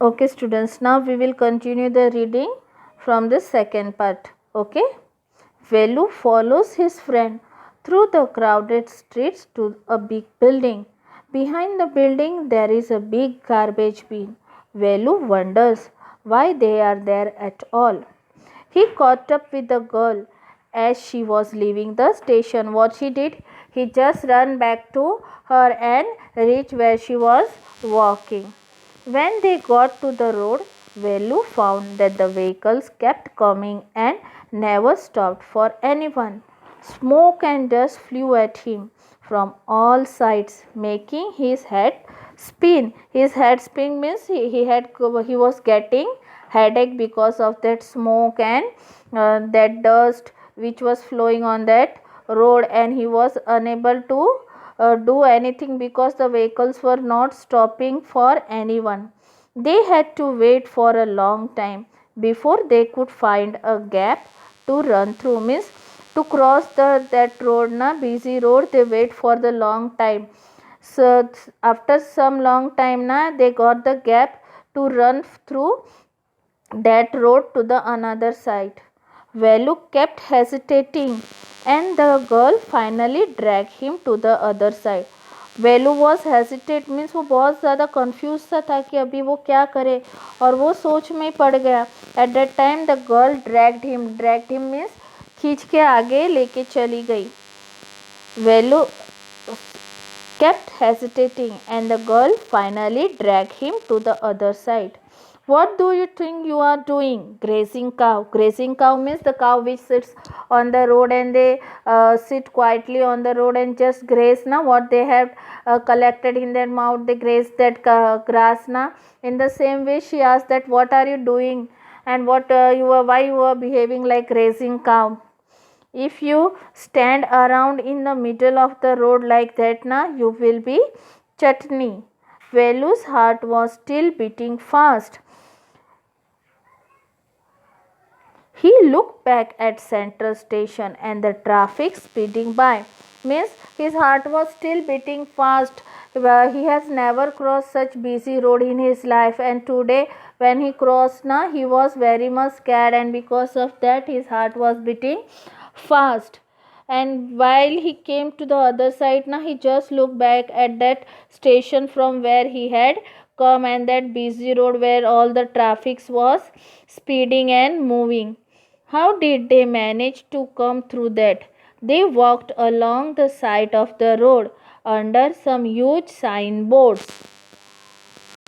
Okay students, now we will continue the reading from the second part. Okay. Velu follows his friend through the crowded streets to a big building. Behind the building there is a big garbage bin. Velu wonders why they are there at all. He caught up with the girl as she was leaving the station. What he did, he just ran back to her and reached where she was walking. When they got to the road, Velu found that the vehicles kept coming and never stopped for anyone. Smoke and dust flew at him from all sides, making his head spin. His head spin means he was getting headache because of that smoke and that dust which was flowing on that road, and he was unable to do anything because the vehicles were not stopping for anyone. They had to wait for a long time before they could find a gap to run through. Means to cross that road, na busy road, they wait for the long time. So after some long time, na they got the gap to run through that road to the another side. Velu kept hesitating and the girl finally dragged him to the other side. Velu was hesitate means वो बहुत ज़्यादा confuse सा था कि अभी वो क्या करे, और वो सोच में पड़ गया. At that time the girl dragged him means खींच के आगे लेके चली गई. वेलू kept hesitating and the girl finally dragged him to the other side. What do you think you are doing? Grazing cow. Grazing cow means the cow which sits on the road and they sit quietly on the road and just graze. Now what they have collected in their mouth, they graze that grass. Now in the same way she asked that what are you doing and why you are behaving like grazing cow. If you stand around in the middle of the road like that, na, you will be chutney. Velu's heart was still beating fast. He looked back at Central Station and the traffic speeding by. Means his heart was still beating fast. He has never crossed such busy road in his life, and today when he crossed, na, he was very much scared, and because of that his heart was beating fast. And while he came to the other side, na, he just looked back at that station from where he had come and that busy road where all the traffic was speeding and moving. How did they manage to come through that? They walked along the side of the road under some huge signboards.